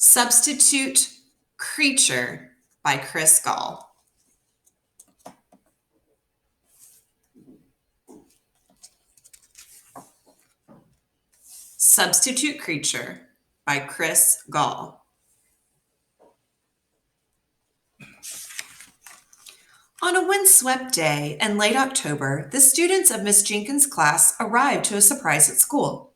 Substitute Creacher by Chris Gall. Substitute Creacher by Chris Gall. On a windswept day in late October, the students of Miss Jenkins' class arrived to a surprise at school.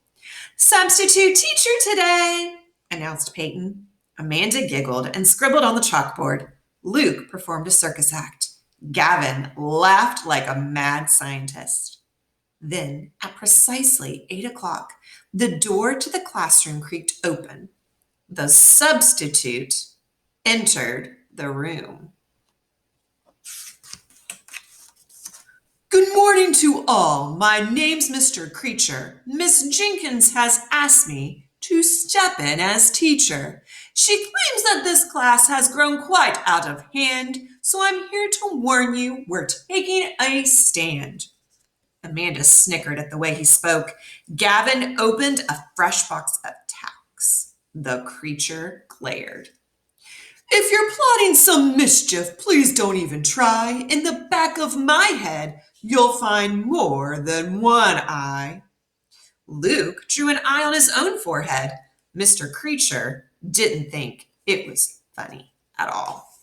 "Substitute teacher today," announced Peyton. Amanda giggled and scribbled on the chalkboard. Luke performed a circus act. Gavin laughed like a mad scientist. Then, at precisely 8 o'clock, the door to the classroom creaked open. The substitute entered the room. "Good morning to all. My name's Mr. Creacher. Miss Jenkins has asked me to step in as teacher. She claims that this class has grown quite out of hand, so I'm here to warn you we're taking a stand." Amanda snickered at the way he spoke. Gavin opened a fresh box of tacks. The Creature glared. "If you're plotting some mischief, please don't even try. In the back of my head, you'll find more than one eye." Luke drew an eye on his own forehead. Mr. Creature didn't think it was funny at all.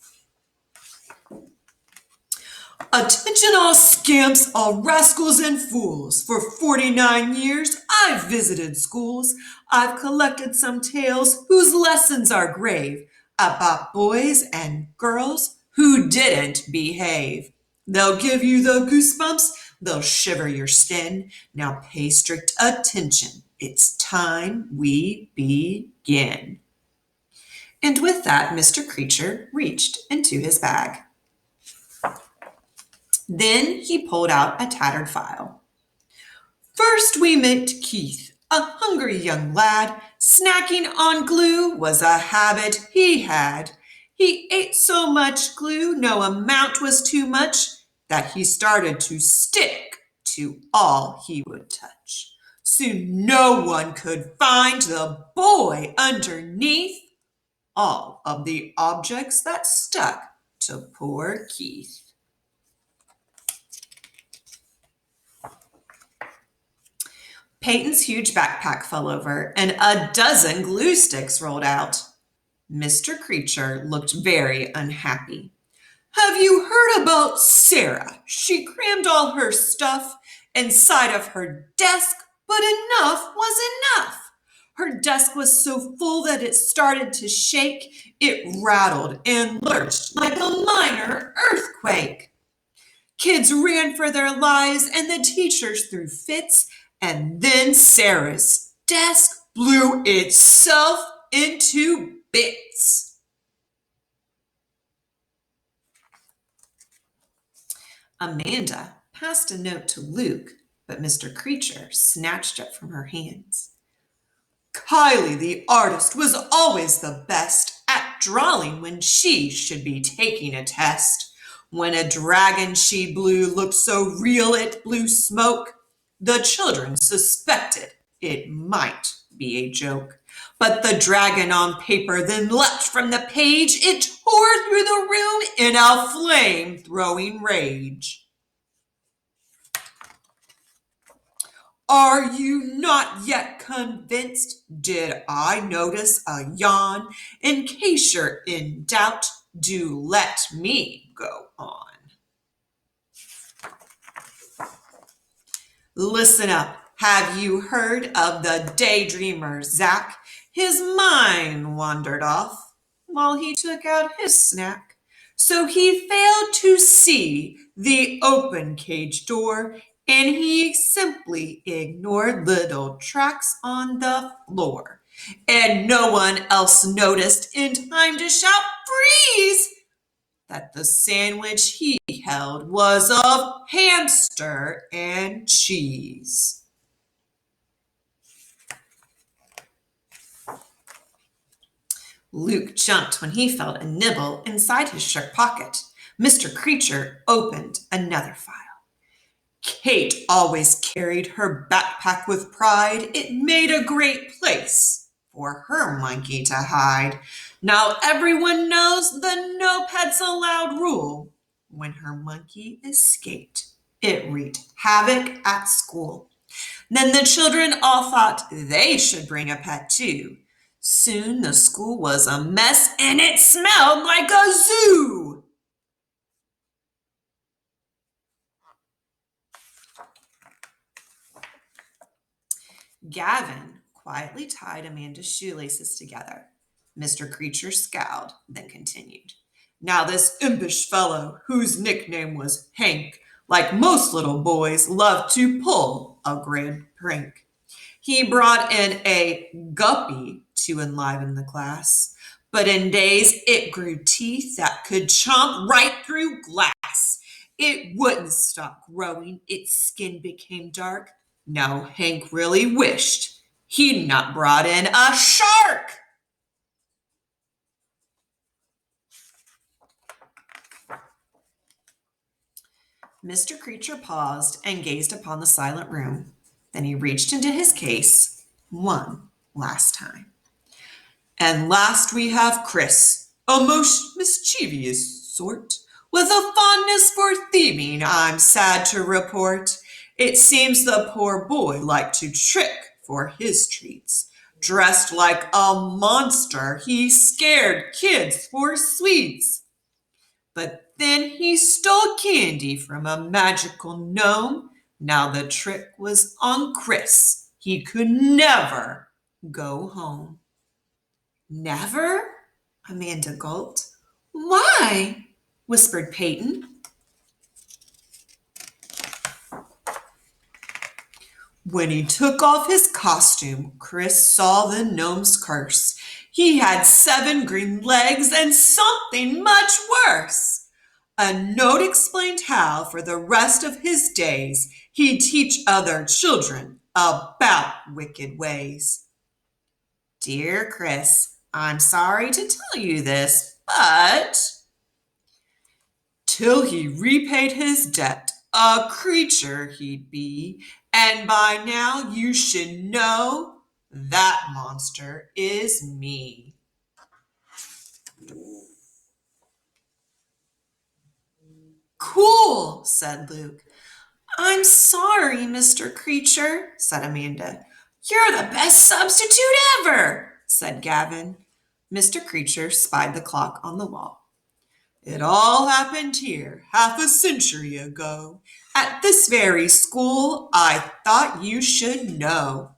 "Attention all scamps, all rascals and fools. For 49 years, I've visited schools. I've collected some tales whose lessons are grave about boys and girls who didn't behave. They'll give you the goosebumps, they'll shiver your skin. Now pay strict attention. It's time we begin." And with that, Mr. Creature reached into his bag. Then he pulled out a tattered file. "First we met Keith, a hungry young lad. Snacking on glue was a habit he had. He ate so much glue, no amount was too much, that he started to stick to all he would touch. Soon no one could find the boy underneath all of the objects that stuck to poor Keith." Peyton's huge backpack fell over, and a dozen glue sticks rolled out. Mr. Creature looked very unhappy. "Have you heard about Sarah? She crammed all her stuff inside of her desk, but enough was enough. Her desk was so full that it started to shake. It rattled and lurched like a minor earthquake. Kids ran for their lives, and the teachers threw fits, and then Sarah's desk blew itself into bits." Amanda passed a note to Luke, but Mr. Creature snatched it from her hands. "Kylie, the artist, was always the best at drawing when she should be taking a test. When a dragon she blew looked so real it blew smoke. The children suspected it might be a joke. But the dragon on paper then leapt from the page. It tore through the room in a flame-throwing rage." "Are you not yet convinced? Did I notice a yawn? In case you're in doubt, do let me go on. Listen up. Have you heard of the daydreamer Zach? His mind wandered off while he took out his snack. So he failed to see the open cage door, and he simply ignored little tracks on the floor. And no one else noticed in time to shout, 'Freeze!' that the sandwich he held was of hamster and cheese." Luke jumped when he felt a nibble inside his shirt pocket. Mr. Creature opened another file. "Kate always carried her backpack with pride. It made a great place for her monkey to hide. Now everyone knows the no pets allowed rule. When her monkey escaped, it wreaked havoc at school. Then the children all thought they should bring a pet too. Soon the school was a mess and it smelled like a zoo. Gavin quietly tied Amanda's shoelaces together. Mr. Creature scowled, then continued. Now this impish fellow, whose nickname was Hank, like most little boys, loved to pull a grand prank. He brought in a guppy to enliven the class, but in days it grew teeth that could chomp right through glass. It wouldn't stop growing, its skin became dark. Now Hank really wished he'd not brought in a shark. Mr. Creature paused and gazed upon the silent room. Then he reached into his case one last time. And last we have Chris, a most mischievous sort, with a fondness for thieving, I'm sad to report. It seems the poor boy liked to trick for his treats. Dressed like a monster, he scared kids for sweets. But then he stole candy from a magical gnome. Now the trick was on Chris. He could never go home. Never? Amanda gulped. Why? Whispered Peyton. When he took off his costume, Chris saw the gnome's curse. He had 7 green legs and something much worse. A note explained how, for the rest of his days, he'd teach other children about wicked ways. Dear Chris, I'm sorry to tell you this, but till he repaid his debt, a creature he'd be, and by now you should know that monster is me. Cool, said Luke. I'm sorry, Mr. Creature, said Amanda. You're the best substitute ever, said Gavin. Mr. Creature spied the clock on the wall. It all happened here half a century ago. At this very school, I thought you should know.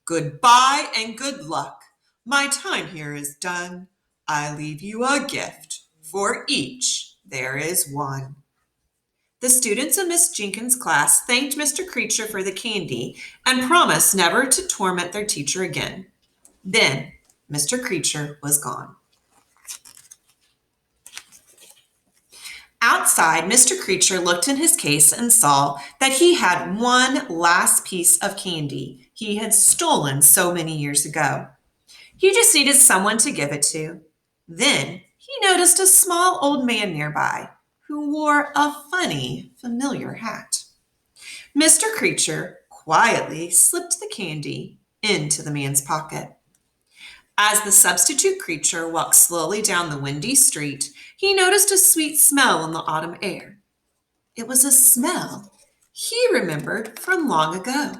Goodbye and good luck. My time here is done. I leave you a gift. For each, there is one. The students of Miss Jenkins' class thanked Mr. Creature for the candy and promised never to torment their teacher again. Then Mr. Creature was gone. Outside, Mr. Creature looked in his case and saw that he had one last piece of candy he had stolen so many years ago. He just needed someone to give it to. Then he noticed a small old man nearby who wore a funny, familiar hat. Mr. Creature quietly slipped the candy into the man's pocket. As the substitute creature walked slowly down the windy street, he noticed a sweet smell in the autumn air. It was a smell he remembered from long ago.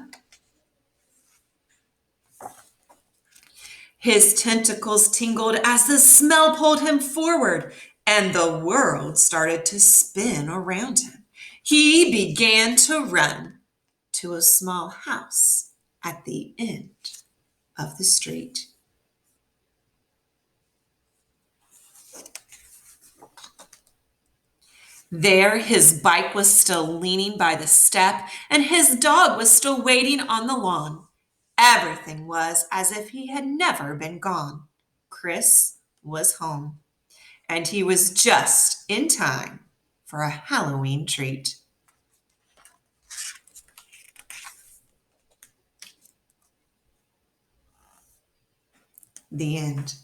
His tentacles tingled as the smell pulled him forward, and the world started to spin around him. He began to run to a small house at the end of the street. There, his bike was still leaning by the step, and his dog was still waiting on the lawn. Everything was as if he had never been gone. Chris was home, and he was just in time for a Halloween treat. The end.